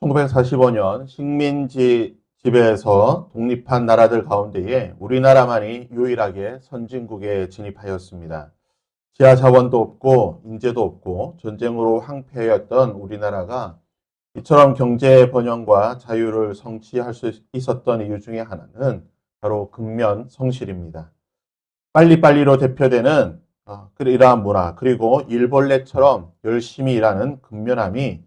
1945년 식민지 지배에서 독립한 나라들 가운데에 우리나라만이 유일하게 선진국에 진입하였습니다. 지하 자원도 없고 인재도 없고 전쟁으로 황폐했던 우리나라가 이처럼 경제 번영과 자유를 성취할 수 있었던 이유 중에 하나는 바로 근면 성실입니다. 빨리빨리로 대표되는 이러한 문화, 그리고 일벌레처럼 열심히 일하는 근면함이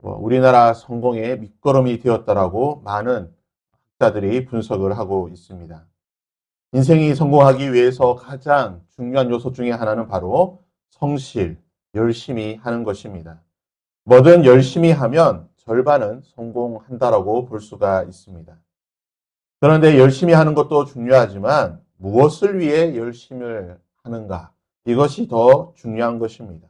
우리나라 성공의 밑거름이 되었다라고 많은 학자들이 분석을 하고 있습니다. 인생이 성공하기 위해서 가장 중요한 요소 중에 하나는 바로 성실, 열심히 하는 것입니다. 뭐든 열심히 하면 절반은 성공한다라고 볼 수가 있습니다. 그런데 열심히 하는 것도 중요하지만 무엇을 위해 열심히 하는가? 이것이 더 중요한 것입니다.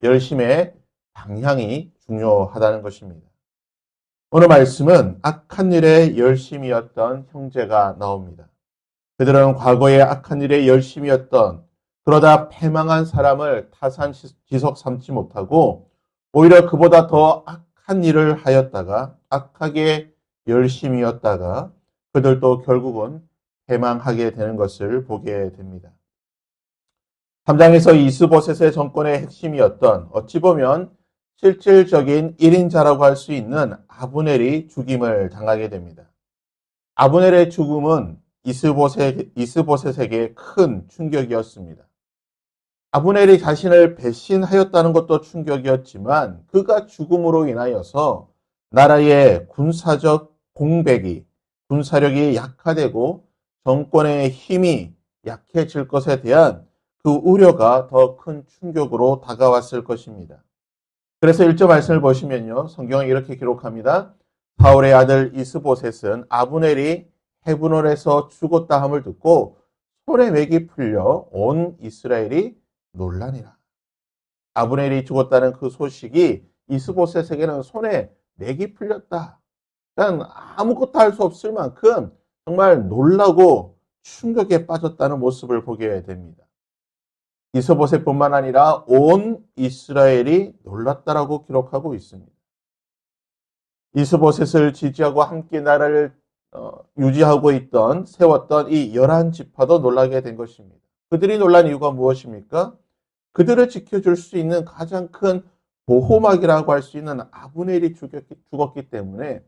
열심의 방향이 중요하다는 것입니다. 오늘 말씀은 악한 일에 열심이었던 형제가 나옵니다. 그들은 과거에 악한 일에 열심이었던, 그러다 패망한 사람을 타산지석 삼지 못하고 오히려 그보다 더 악한 일을 하였다가, 악하게 열심이었다가 그들도 결국은 패망하게 되는 것을 보게 됩니다. 3장에서 이스보셋의 정권의 핵심이었던, 어찌 보면 실질적인 1인자라고 할 수 있는 아브넬이 죽임을 당하게 됩니다. 아브넬의 죽음은 이스보셋에게 큰 충격이었습니다. 아브넬이 자신을 배신하였다는 것도 충격이었지만 그가 죽음으로 인하여서 나라의 군사적 공백이, 군사력이 약화되고 정권의 힘이 약해질 것에 대한 그 우려가 더 큰 충격으로 다가왔을 것입니다. 그래서 1절 말씀을 보시면요, 성경은 이렇게 기록합니다. 사울의 아들 이스보셋은 아브넬이 헤브론에서 죽었다 함을 듣고 손에 맥이 풀려 온 이스라엘이 놀라니라. 아브넬이 죽었다는 그 소식이 이스보셋에게는 손에 맥이 풀렸다. 그러니까 아무것도 할 수 없을 만큼 정말 놀라고 충격에 빠졌다는 모습을 보게 됩니다. 이스보셋뿐만 아니라 온 이스라엘이 놀랐다라고 기록하고 있습니다. 이스보셋을 지지하고 함께 나라를 유지하고 세웠던 이 11지파도 놀라게 된 것입니다. 그들이 놀란 이유가 무엇입니까? 그들을 지켜줄 수 있는 가장 큰 보호막이라고 할 수 있는 아브넬이 죽었기 때문에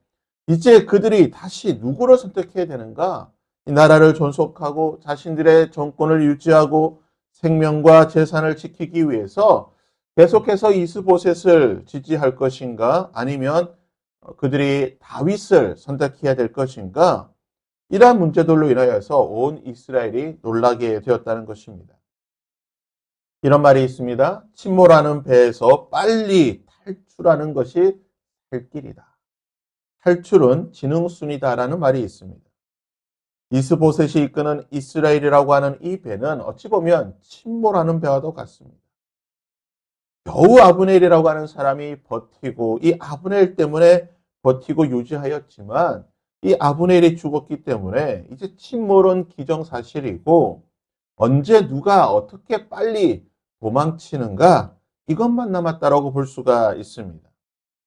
이제 그들이 다시 누구를 선택해야 되는가? 이 나라를 존속하고 자신들의 정권을 유지하고 생명과 재산을 지키기 위해서 계속해서 이스보셋을 지지할 것인가? 아니면 그들이 다윗을 선택해야 될 것인가? 이러한 문제들로 인하여서 온 이스라엘이 놀라게 되었다는 것입니다. 이런 말이 있습니다. 침몰하는 배에서 빨리 탈출하는 것이 살 길이다. 탈출은 지능순이다라는 말이 있습니다. 이스보셋이 이끄는 이스라엘이라고 하는 이 배는 어찌 보면 침몰하는 배와도 같습니다. 겨우 아브넬이라고 하는 사람이 버티고 이 아브넬 때문에 버티고 유지하였지만 이 아브넬이 죽었기 때문에 이제 침몰은 기정사실이고 언제 누가 어떻게 빨리 도망치는가 이것만 남았다라고 볼 수가 있습니다.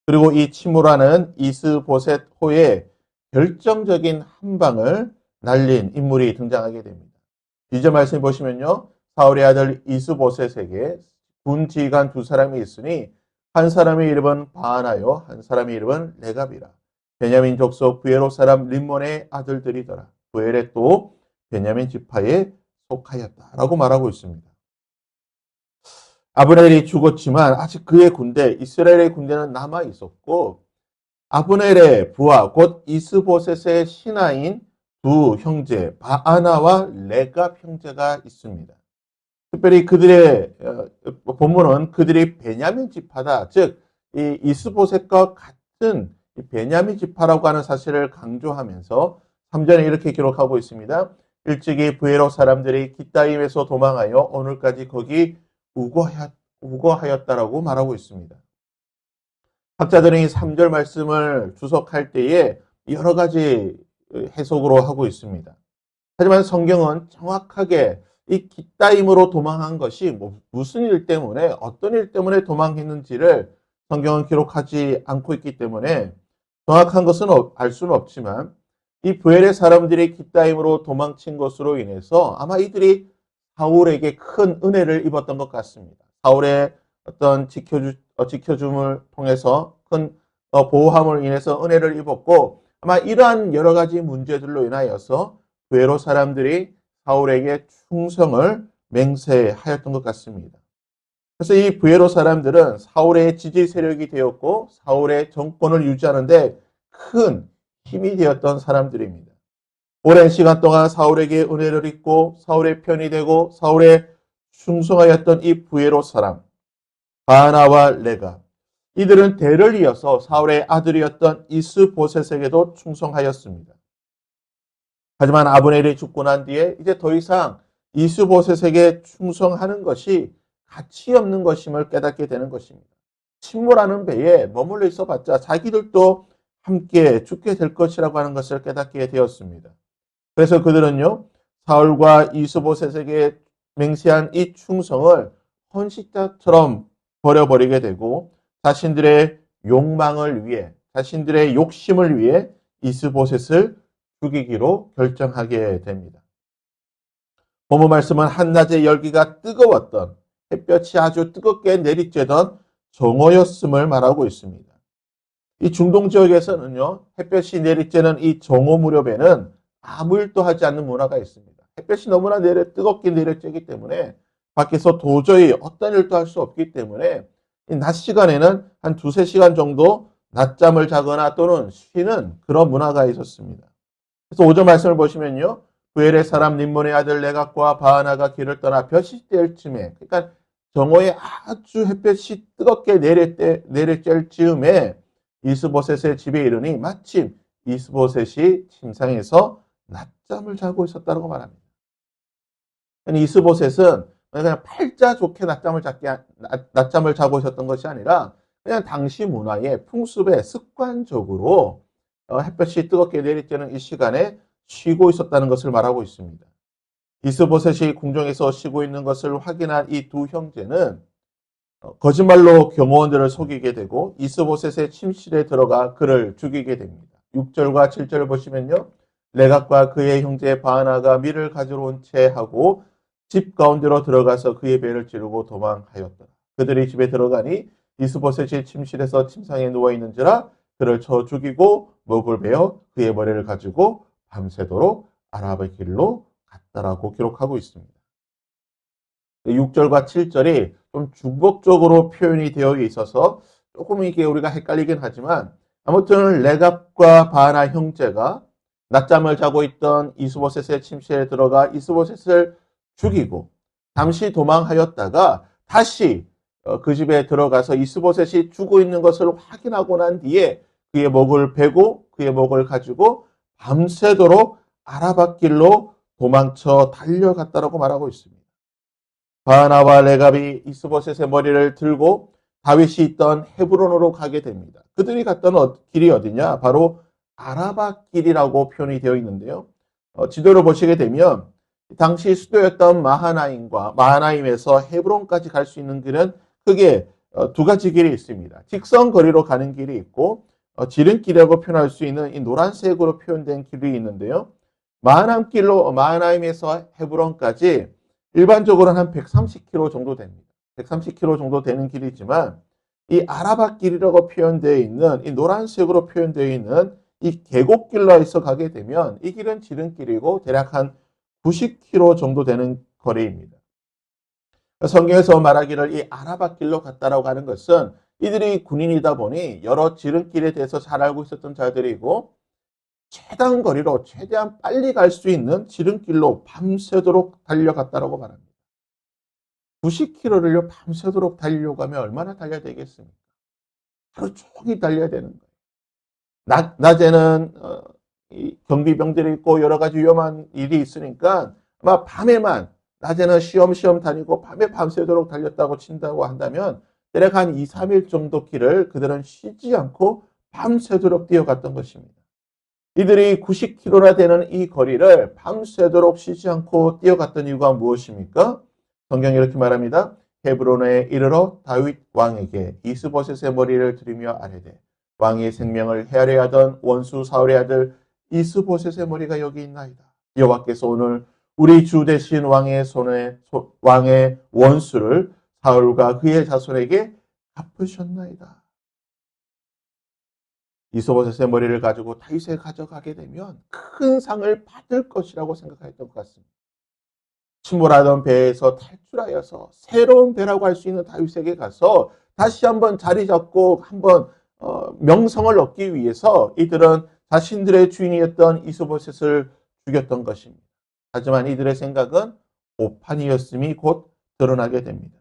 그리고 이 침몰하는 이스보셋 호에 결정적인 한 방을 날린 인물이 등장하게 됩니다. 2절 말씀 보시면요. 사울의 아들 이스보셋에게 군 지휘관 두 사람이 있으니 한 사람의 이름은 바하나요 한 사람의 이름은 레갑이라. 베냐민 족속 부에롯 사람 림몬의 아들들이더라. 부엘에 또 베냐민 지파에 속하였다라고 말하고 있습니다. 아브넬이 죽었지만 아직 그의 군대, 이스라엘의 군대는 남아 있었고 아브넬의 부하 곧 이스보셋의 신하인 두 형제 바하나와 레갑 형제가 있습니다. 특별히 그들의 본문은 그들이 베냐민 지파다. 즉 이 이스보셋과 같은 베냐민 지파라고 하는 사실을 강조하면서 3절에 이렇게 기록하고 있습니다. 일찍이 부에롯 사람들이 기타임에서 도망하여 오늘까지 거기 우거하였다라고 말하고 있습니다. 학자들은 이 3절 말씀을 주석할 때에 여러 가지 해석으로 하고 있습니다. 하지만 성경은 정확하게 이 기타임으로 도망한 것이 무슨 일 때문에 어떤 일 때문에 도망했는지를 성경은 기록하지 않고 있기 때문에 정확한 것은 알 수는 없지만 이 부엘의 사람들이 깃다임으로 도망친 것으로 인해서 아마 이들이 사울에게 큰 은혜를 입었던 것 같습니다. 사울의 어떤 지켜줌을 통해서 큰 보호함을 인해서 은혜를 입었고 아마 이러한 여러 가지 문제들로 인하여서 부에로 사람들이 사울에게 충성을 맹세하였던 것 같습니다. 그래서 이 부에로 사람들은 사울의 지지 세력이 되었고 사울의 정권을 유지하는데 큰 힘이 되었던 사람들입니다. 오랜 시간 동안 사울에게 은혜를 입고 사울의 편이 되고 사울의 충성하였던 이 부에로 사람 바나와 레가 이들은 대를 이어서 사울의 아들이었던 이스보셋에게도 충성하였습니다. 하지만 아브넬이 죽고 난 뒤에 이제 더 이상 이스보셋에게 충성하는 것이 가치 없는 것임을 깨닫게 되는 것입니다. 침몰하는 배에 머물러 있어봤자 자기들도 함께 죽게 될 것이라고 하는 것을 깨닫게 되었습니다. 그래서 그들은요, 사울과 이스보셋에게 맹세한 이 충성을 헌신자처럼 버려버리게 되고 자신들의 욕망을 위해, 자신들의 욕심을 위해 이스보셋을 죽이기로 결정하게 됩니다. 본문 말씀은 한낮의 열기가 뜨거웠던 햇볕이 아주 뜨겁게 내리쬐던 정오였음을 말하고 있습니다. 이 중동 지역에서는요, 햇볕이 내리쬐는 이 정오 무렵에는 아무 일도 하지 않는 문화가 있습니다. 햇볕이 너무나 뜨겁게 내려쬐기 때문에 밖에서 도저히 어떤 일도 할 수 없기 때문에 이 낮 시간에는 한 두세 시간 정도 낮잠을 자거나 또는 쉬는 그런 문화가 있었습니다. 그래서 5절 말씀을 보시면요. 부엘의 사람 림몬의 아들 레갑과 바하나가 길을 떠나 볕이 뜰 즈음에 그러니까 정오에 아주 햇볕이 뜨겁게 내려쬐 즈음에 이스보셋의 집에 이르니 마침 이스보셋이 침상에서 낮잠을 자고 있었다고 말합니다. 이스보셋은 그냥 팔자 좋게 낮잠을 자고 있었던 것이 아니라 그냥 당시 문화의 풍습에 습관적으로 햇볕이 뜨겁게 내리쬐는 이 시간에 쉬고 있었다는 것을 말하고 있습니다. 이스보셋이 궁정에서 쉬고 있는 것을 확인한 이 두 형제는 거짓말로 경호원들을 속이게 되고 이스보셋의 침실에 들어가 그를 죽이게 됩니다. 6절과 7절을 보시면요. 레갑과 그의 형제 바하나가 밀을 가지러 온 채 하고 집 가운데로 들어가서 그의 배를 찌르고 도망하였더라. 그들이 집에 들어가니 이스보셋이 침실에서 침상에 누워있는지라 그를 쳐 죽이고 목을 베어 그의 머리를 가지고 밤새도록 아랍의 길로 갔다라고 기록하고 있습니다. 6절과 7절이 좀 중복적으로 표현이 되어 있어서 조금 이게 우리가 헷갈리긴 하지만 아무튼 레갑과 바하나 형제가 낮잠을 자고 있던 이스보셋의 침실에 들어가 이스보셋을 죽이고 잠시 도망하였다가 다시 그 집에 들어가서 이스보셋이 죽어 있는 것을 확인하고 난 뒤에 그의 목을 베고 그의 목을 가지고 밤새도록 아라밧길로 도망쳐 달려갔다라고 말하고 있습니다. 바하나와 레갑이 이스보셋의 머리를 들고 다윗이 있던 헤브론으로 가게 됩니다. 그들이 갔던 길이 어디냐? 바로 아라밧길이라고 표현이 되어 있는데요. 지도를 보시게 되면 당시 수도였던 마하나임에서 헤브론까지 갈 수 있는 길은 크게 두 가지 길이 있습니다. 직선 거리로 가는 길이 있고 지름길이라고 표현할 수 있는 이 노란색으로 표현된 길이 있는데요. 마하나임에서 헤브론까지 일반적으로는 한 130km 정도 됩니다. 130km 정도 되는 길이지만 이 아라밧길이라고 표현되어 있는 이 노란색으로 표현되어 있는 이 계곡길로에서 가게 되면 이 길은 지름길이고 대략 한 90km 정도 되는 거리입니다. 성경에서 말하기를 이 아라밧길로 갔다라고 하는 것은 이들이 군인이다 보니 여러 지름길에 대해서 잘 알고 있었던 자들이고 최단 거리로 최대한 빨리 갈 수 있는 지름길로 밤새도록 달려갔다라고 말합니다. 90km를요 밤새도록 달려가면 얼마나 달려야 되겠습니까? 하루 종일 달려야 되는 거예요. 낮에는 경비병들이 있고 여러 가지 위험한 일이 있으니까 아마 밤에만 낮에는 쉬엄쉬엄 다니고 밤에 밤새도록 달렸다고 친다고 한다면 대략 한 2, 3일 정도 길을 그들은 쉬지 않고 밤새도록 뛰어갔던 것입니다. 이들이 90km나 되는 이 거리를 밤새도록 쉬지 않고 뛰어갔던 이유가 무엇입니까? 성경이 이렇게 말합니다. 헤브론에 이르러 다윗 왕에게 이스보셋의 머리를 들이며 아뢰되 왕의 생명을 헤아려 하던 원수 사울의 아들 이스보셋의 머리가 여기 있나이다. 여호와께서 오늘 우리 주 대신 왕의 원수를 사울과 그의 자손에게 갚으셨나이다. 이스보셋의 머리를 가지고 다윗에 가져가게 되면 큰 상을 받을 것이라고 생각했던 것 같습니다. 침몰하던 배에서 탈출하여서 새로운 배라고 할 수 있는 다윗에게 가서 다시 한번 자리 잡고 한번 명성을 얻기 위해서 이들은 자신들의 주인이었던 이스보셋을 죽였던 것입니다. 하지만 이들의 생각은 오판이었음이 곧 드러나게 됩니다.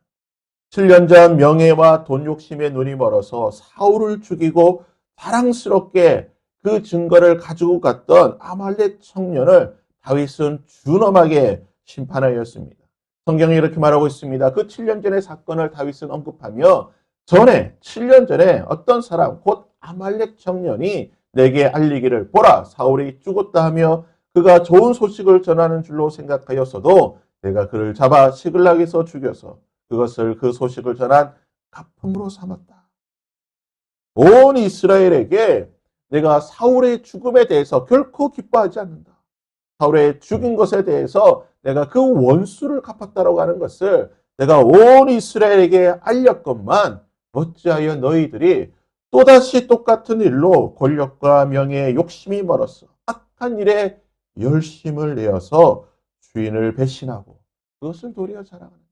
7년 전 명예와 돈 욕심에 눈이 멀어서 사울을 죽이고 자랑스럽게 그 증거를 가지고 갔던 아말렉 청년을 다윗은 준엄하게 심판하였습니다. 성경이 이렇게 말하고 있습니다. 그 7년 전의 사건을 다윗은 언급하며 7년 전에 어떤 사람, 곧 아말렉 청년이 내게 알리기를 보라, 사울이 죽었다 하며 그가 좋은 소식을 전하는 줄로 생각하였어도 내가 그를 잡아 시글락에서 죽여서 그것을 그 소식을 전한 가품으로 삼았다. 온 이스라엘에게 내가 사울의 죽음에 대해서 결코 기뻐하지 않는다. 사울의 죽인 것에 대해서 내가 그 원수를 갚았다라고 하는 것을 내가 온 이스라엘에게 알렸건만 어찌하여 너희들이 또다시 똑같은 일로 권력과 명예에 욕심이 멀었어. 악한 일에 열심을 내어서 주인을 배신하고 그것을 도리어 자랑하는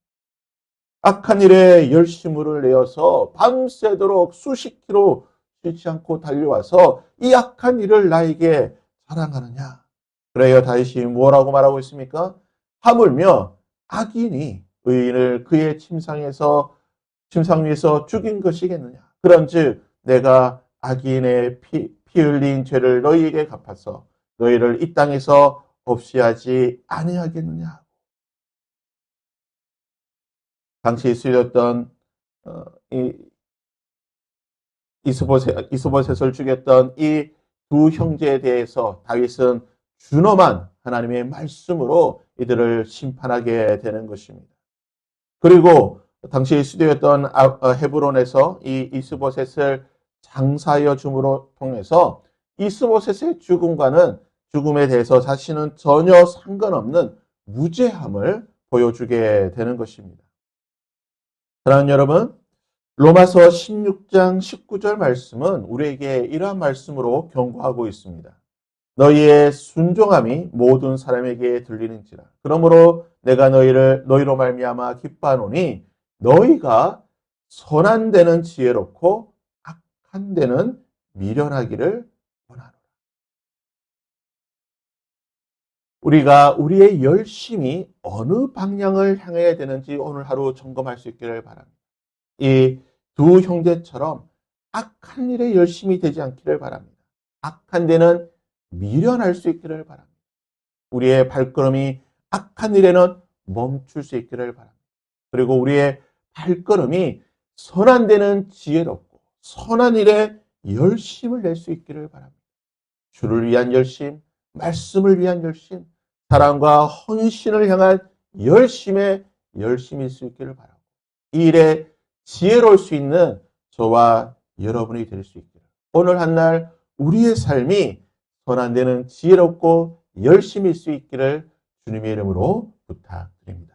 악한 일에 열심을 내어서 밤새도록 수십 킬로 쉬지 않고 달려와서 이 악한 일을 나에게 자랑하느냐. 그래야 다윗이 뭐라고 말하고 있습니까? 하물며 악인이 의인을 그의 침상 위에서 죽인 것이겠느냐. 그런즉 내가 악인의 피 흘린 죄를 너희에게 갚아서 너희를 이 땅에서 없이 하지 아니하겠느냐. 당시 쓰였던 이스보셋을 죽였던 이 두 형제에 대해서 다윗은 준엄한 하나님의 말씀으로 이들을 심판하게 되는 것입니다. 그리고 당시 시대였던 헤브론에서 이 이스보셋을 장사하여 줌으로 통해서 이스보셋의 죽음에 대해서 자신은 전혀 상관없는 무죄함을 보여주게 되는 것입니다. 사랑하는 여러분, 로마서 16장 19절 말씀은 우리에게 이러한 말씀으로 경고하고 있습니다. 너희의 순종함이 모든 사람에게 들리는지라. 그러므로 내가 너희로 말미암아 기뻐하노니 너희가 선한 데는 지혜롭고 악한 데는 미련하기를 원하노라. 우리가 우리의 열심이 어느 방향을 향해야 되는지 오늘 하루 점검할 수 있기를 바랍니다. 이 두 형제처럼 악한 일에 열심이 되지 않기를 바랍니다. 악한 데는 미련할 수 있기를 바랍니다. 우리의 발걸음이 악한 일에는 멈출 수 있기를 바랍니다. 그리고 우리의 발걸음이 선한 데는 지혜롭고 선한 일에 열심을 낼 수 있기를 바랍니다. 주를 위한 열심, 말씀을 위한 열심, 사랑과 헌신을 향한 열심일 수 있기를 바라고 이 일에 지혜로울 수 있는 저와 여러분이 될 수 있기를. 오늘 한날 우리의 삶이 선한 데는 지혜롭고 열심일 수 있기를 주님의 이름으로 부탁드립니다.